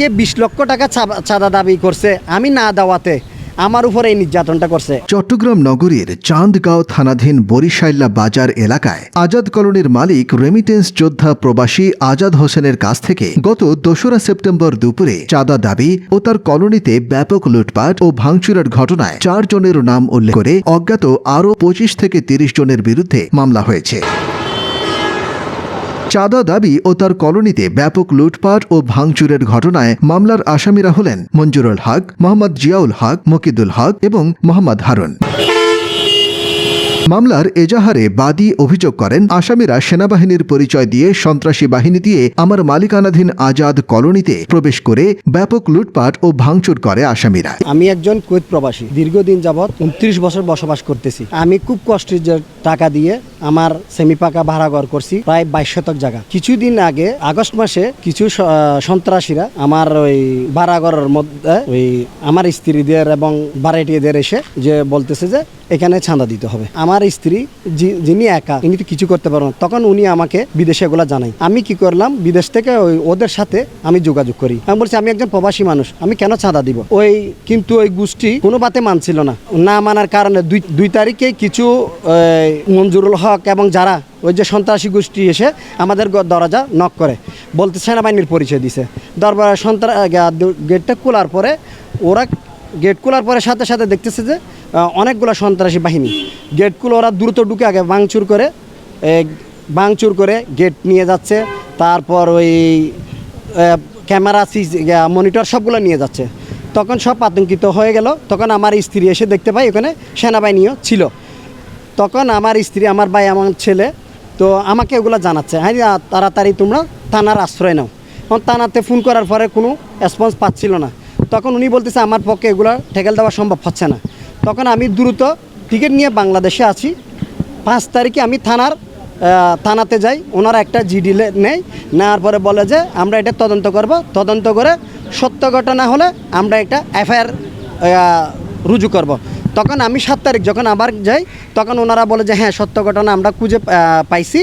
কে 20 লক্ষ টাকা চাঁদা দাবি করছে, আমি না দেওয়াতে আমার উপরে এই নির্যাতনটা করছে। চট্টগ্রাম নগরীর চান্দগাঁও থানাধীন বরিশাইল্লা বাজার এলাকায় আজাদ কলোনির মালিক রেমিটেন্স যোদ্ধা প্রবাসী আজাদ হোসেনের কাছ থেকে গত 2রা সেপ্টেম্বর দুপুরে চাঁদা দাবি ও তার কলোনিতে ব্যাপক লুটপাট ও ভাঙচুরের ঘটনায় 4 জনের নাম উল্লেখ করে অজ্ঞাত আরও 25 থেকে 30 জনের বিরুদ্ধে মামলা হয়েছে। চাঁদা দাবি ও তার কলোনিতে ব্যাপক লুটপাট ও ভাঙচুরের ঘটনায় মামলার আসামিরা হলেন মঞ্জুরুল হক, মোহাম্মদ জিয়াউল হক, মকিদুল হক এবং মোহাম্মদ হারুন। মামলার এজাহারে বাদী অভিযোগ করেন, আসামিরা সেনাবাহিনীর পরিচয় দিয়ে সন্ত্রাসী বাহিনী দিয়ে আমার মালিকানাধীন আজাদ কলোনিতে প্রবেশ করে ব্যাপক লুটপাট ও ভাঙচুর করে আসামিরা। আমি একজন কুয়েত প্রবাসী, দীর্ঘদিন যাবৎ 29 বছর বসবাস করতেছি। আমি খুব কষ্টের টাকা দিয়ে আমার সেমি পাকা ভাড়া ঘর করছি, প্রায় 22 শতক জায়গা। কিছুদিন আগে আগস্ট মাসে কিছু সন্ত্রাসীরা আমার ওই ভাড়া ঘরের মধ্যে ওই আমার স্ত্রীদের এবং ভাড়াটিয়াদের এসে যে বলতেছে যে এখানে চাঁদা দিতে হবে। আমার স্ত্রী যিনি একা, ইনি তো কিছু করতে পারবো না, তখন উনি আমাকে বিদেশে এগুলা জানাই। আমি কি করলাম, বিদেশ থেকে ওদের সাথে আমি যোগাযোগ করি। আমি বলছি আমি একজন প্রবাসী মানুষ, আমি কেন চাঁদা দিব। কিন্তু ওই গোষ্ঠী কোনো বাতে মানছিল না মানার কারণে 2 তারিখে কিছু মঞ্জুরুল হক এবং যারা ওই যে সন্ত্রাসী গোষ্ঠী এসে আমাদের দরজা নক করে, বলতে সেনাবাহিনীর পরিচয় দিছে। দরবার গেটটা খোলার পরে গেট খোলার পরে সাথে সাথে দেখতেছে যে অনেকগুলো সন্ত্রাসী বাহিনী গেটগুলো ওরা দ্রুত ঢুকে আগে ভাঙচুর করে গেট নিয়ে যাচ্ছে। তারপর ওই ক্যামেরা মনিটর সবগুলো নিয়ে যাচ্ছে। তখন সব আতঙ্কিত হয়ে গেল। তখন আমার স্ত্রী এসে দেখতে পাই ওখানে সেনাবাহিনীও ছিল। তখন আমার স্ত্রী, আমার ভাই, আমার ছেলে তো আমাকে এগুলো জানাচ্ছে, হ্যাঁ তাড়াতাড়ি তোমরা থানার আশ্রয় নাও। থানাতে ফোন করার পরে কোনো রেসপন্স পাচ্ছিল না। তখন উনি বলতেছে আমার পক্ষে এগুলো ঠেকেল দেওয়া সম্ভব হচ্ছে না। তখন আমি দ্রুত টিকিট নিয়ে বাংলাদেশে আছি। 5 তারিখে আমি থানাতে যাই। ওনারা একটা জিডি নেওয়ার পরে বলে যে আমরা এটা তদন্ত করব, তদন্ত করে সত্য ঘটনা হলে আমরা একটা এফআইআর রুজু করব। তখন আমি 7 তারিখ যখন আবার যাই, তখন ওনারা বলে যে হ্যাঁ সত্য ঘটনা আমরা খুঁজে পাইছি,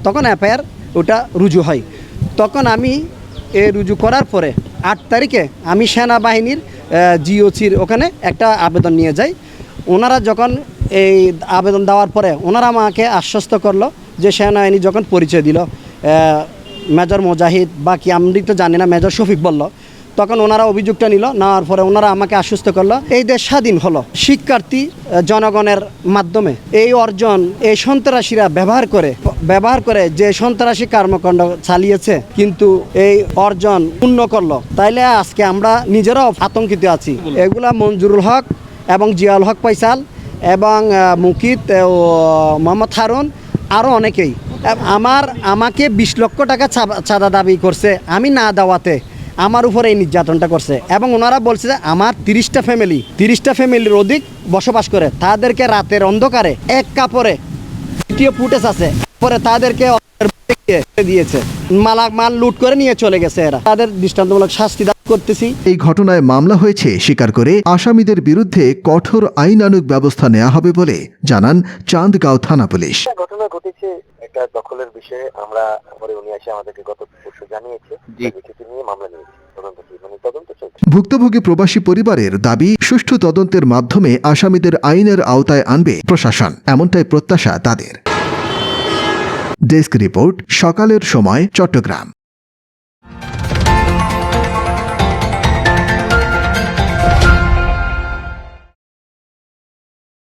তখন এফআইআর ওটা রুজু হয়। তখন আমি রুজু করার পরে 8 তারিখে আমি সেনাবাহিনীর জিওসির ওখানে একটা আবেদন নিয়ে যাই। ওনারা যখন এই আবেদন দেওয়ার পরে ওনারা আমাকে আশ্বস্ত করলো যে সেনাবাহিনী যখন পরিচয় দিল, মেজর মুজাহিদ বা কি আমি তো জানি না, মেজর শফিক বলল, তখন ওনারা অভিযোগটা নেওয়ার পরে ওনারা আমাকে আশ্বস্ত করলো এই দেশ স্বাধীন হলো শিক্ষার্থী জনগণের মাধ্যমে। এই অর্জন এই সন্ত্রাসীরা ব্যবহার করে যে সন্ত্রাসী কর্মকাণ্ড চালিয়েছে, কিন্তু এই অর্জন পূর্ণ করলো। তাইলে আজকে আমরা নিজেরাও আতঙ্কিত আছি। এগুলা মঞ্জুরুল হক এবং জিয়াউল হক ফয়সাল এবং মুকিত ও মোহাম্মদ হারুন আরও অনেকেই আমাকে 20 লক্ষ টাকা চাঁদা দাবি করছে, আমি না দেওয়াতে আমার উপরে এই নির্যাতনটা করছে। এবং ওনারা বলছে যে আমার 30টা ফ্যামিলির অধিক বসবাস করে, তাদেরকে রাতের অন্ধকারে এক কাপড়ে ভিডিও ফুটেজ আছে, পরে তাদেরকে দিয়েছে, মাল লুট করে নিয়ে চলে গেছে। এরা তাদের দৃষ্টান্তমূলক শাস্তি দাবি করতেছি। এই ঘটনায় মামলা হয়েছে স্বীকার করে আসামিদের বিরুদ্ধে কঠোর আইনানুগ ব্যবস্থা নেওয়া হবে বলে জানান চান্দগাঁও থানা পুলিশ। ঘটনা ঘটেছে একটা দখলের বিষয়ে, আমরা পরে উনি এসে আমাদেরকে গত পরশু জানিয়েছে, নিয়ে মামলা নিয়েছে, তদন্ত চলছে। ভুক্তভোগী প্রবাসী পরিবারের দাবি, সুষ্ঠু তদন্তের মাধ্যমে আসামিদের আইনের আওতায় আনবে প্রশাসন, এমনটাই প্রত্যাশা তাদের। ডেস্ক রিপোর্ট, সকালের সময়, চট্টগ্রাম।